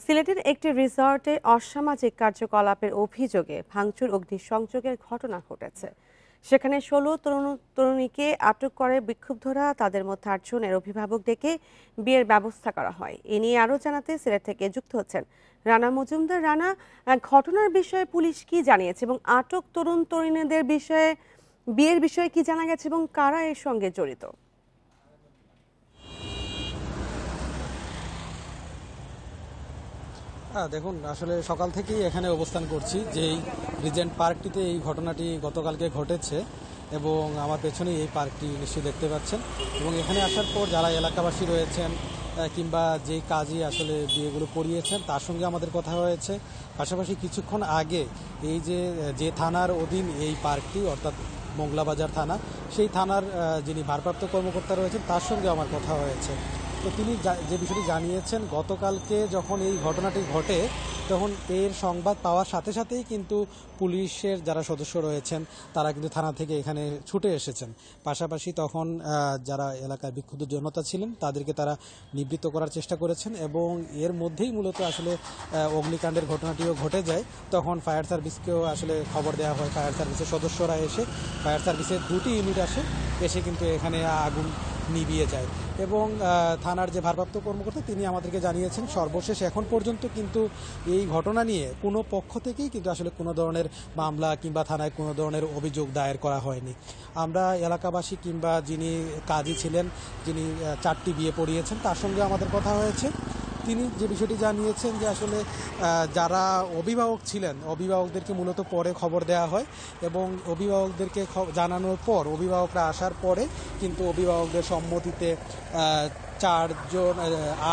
সিলেটের একটি রিসর্টে অসামাজিক কার্যকলাপের অভিযোগে ভাঙচুর অগ্নিসংযোগের ঘটনা ঘটেছে। সেখানে ১৬ তরুণীকে আটক করে বিক্ষুব্ধরা, তাদের মধ্যে ৮ জনের অভিভাবক ডেকে বিয়ের ব্যবস্থা করা হয়। এ নিয়ে আরও জানাতে সিলেট থেকে যুক্ত হচ্ছেন রানা মজুমদার। রানা, ঘটনার বিষয়ে পুলিশ কি জানিয়েছে এবং আটক তরুণীদের বিষয়ে বিয়ের বিষয়ে কি জানা গেছে এবং কারা এর সঙ্গে জড়িত? দেখুন, আসলে সকাল থেকেই এখানে অবস্থান করছি। যেই রিজেন্ট পার্কটিতে এই ঘটনাটি গতকালকে ঘটেছে এবং আমার পেছনে এই পার্কটি নিশ্চয়ই দেখতে পাচ্ছেন। এবং এখানে আসার পর যারা এলাকাবাসী রয়েছেন কিংবা যেই কাজী আসলে বিয়েগুলো পড়িয়েছেন তার সঙ্গে আমাদের কথা হয়েছে। পাশাপাশি কিছুক্ষণ আগে এই যে থানার অধীন এই পার্কটি, অর্থাৎ মোংলাবাজার থানা, সেই থানার যিনি ভারপ্রাপ্ত কর্মকর্তা রয়েছেন তার সঙ্গে আমার কথা হয়েছে। তো তিনি যে বিষয়টি জানিয়েছেন, গতকালকে যখন এই ঘটনাটি ঘটে তখন এর সংবাদ পাওয়ার সাথে সাথেই কিন্তু পুলিশের যারা সদস্য রয়েছেন তারা কিন্তু থানা থেকে এখানে ছুটে এসেছেন। পাশাপাশি তখন যারা এলাকার বিক্ষুব্ধ জনতা ছিলেন তাদেরকে তারা নিবৃত্ত করার চেষ্টা করেছেন এবং এর মধ্যেই মূলত আসলে অগ্নিকাণ্ডের ঘটনাটিও ঘটে যায়। তখন ফায়ার সার্ভিসকেও আসলে খবর দেওয়া হয়। ফায়ার সার্ভিসের সদস্যরা এসে, ফায়ার সার্ভিসের 2টি ইউনিট এসে কিন্তু এখানে আগুন নিভিয়ে যায় এবং থানার যে ভারপ্রাপ্ত কর্মকর্তা তিনি আমাদেরকে জানিয়েছেন সর্বশেষ এখন পর্যন্ত কিন্তু এই ঘটনা নিয়ে কোনো পক্ষ থেকেই কিন্তু আসলে কোনো ধরনের মামলা কিংবা থানায় কোনো ধরনের অভিযোগ দায়ের করা হয়নি। আমরা এলাকাবাসী কিংবা যিনি কাজী ছিলেন, যিনি 4টি বিয়ে পড়িয়েছেন, তার সঙ্গে আমাদের কথা হয়েছে। তিনি যে বিষয়টি জানিয়েছেন যে আসলে যারা অভিভাবক ছিলেন অভিভাবকদেরকে মূলত পরে খবর দেওয়া হয় এবং অভিভাবকদেরকে জানানোর পর অভিভাবকরা আসার পরে কিন্তু অভিভাবকদের সম্মতিতে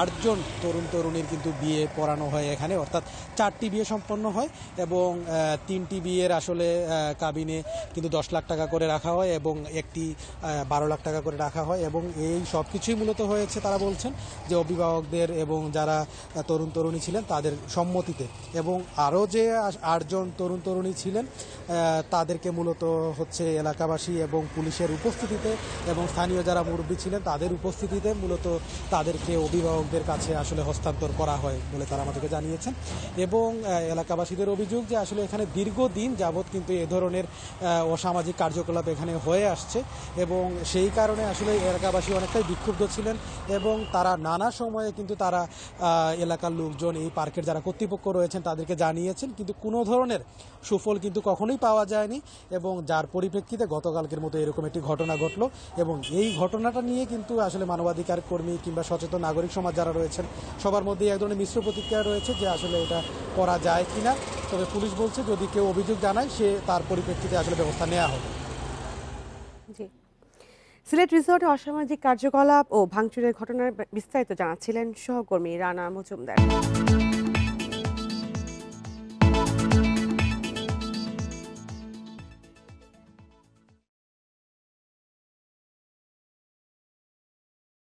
8জন তরুণীর কিন্তু বিয়ে পড়ানো হয় এখানে, অর্থাৎ 4টি বিয়ে সম্পন্ন হয় এবং 3টি বিয়ের আসলে কাবিনে কিন্তু 10 লাখ টাকা করে রাখা হয় এবং একটি 12 লাখ টাকা করে রাখা হয় এবং এই সব কিছুই মূলত হয়েছে তারা বলছেন যে অভিভাবকদের এবং যারা তরুণী ছিলেন তাদের সম্মতিতে। এবং আরও যে 8জন তরুণী ছিলেন তাদেরকে মূলত হচ্ছে এলাকাবাসী এবং পুলিশের উপস্থিতিতে এবং স্থানীয় যারা মুরব্বী ছিলেন তাদের উপস্থিতিতে মূলত তাদেরকে অভিভাবকদের কাছে আসলে হস্তান্তর করা হয় বলে তারা আমাদেরকে জানিয়েছেন। এবং এলাকাবাসীদের অভিযোগ যে আসলে এখানে দীর্ঘদিন যাবৎ কিন্তু এ ধরনের অসামাজিক কার্যকলাপ এখানে হয়ে আসছে এবং সেই কারণে আসলে এলাকাবাসী অনেকটাই বিক্ষুব্ধ ছিলেন এবং তারা নানা সময়ে কিন্তু তারা এলাকার লোকজন, এই পার্কের যারা কর্তৃপক্ষ রয়েছেন তাদেরকে জানিয়েছেন, কিন্তু কোনো ধরনের সুফল কিন্তু কখনোই পাওয়া যায়নি এবং যার পরিপ্রেক্ষিতে গতকালকের মতো এরকম একটি ঘটনা ঘটলো। এবং এই ঘটনাটা নিয়ে কিন্তু আসলে মানবাধিকার কর্মী কিংবা সচেতন নাগরিক সমাজ যারা রয়েছেন সবার মধ্যেই এক ধরনের মিশ্র প্রতিক্রিয়া রয়েছে যে আসলে এটা করা যায় কিনা। তবে পুলিশ বলছে যদি কেউ অভিযোগ জানায় সে তার পরিপ্রেক্ষিতে আসলে ব্যবস্থা নেওয়া হবে। জি, সিলেট রিসোর্টে অসামাজিক কার্যকলাপ ও ভাঙচুরের ঘটনার বিস্তারিত জানাচ্ছিলেন সহকর্মী রানা মজুমদার।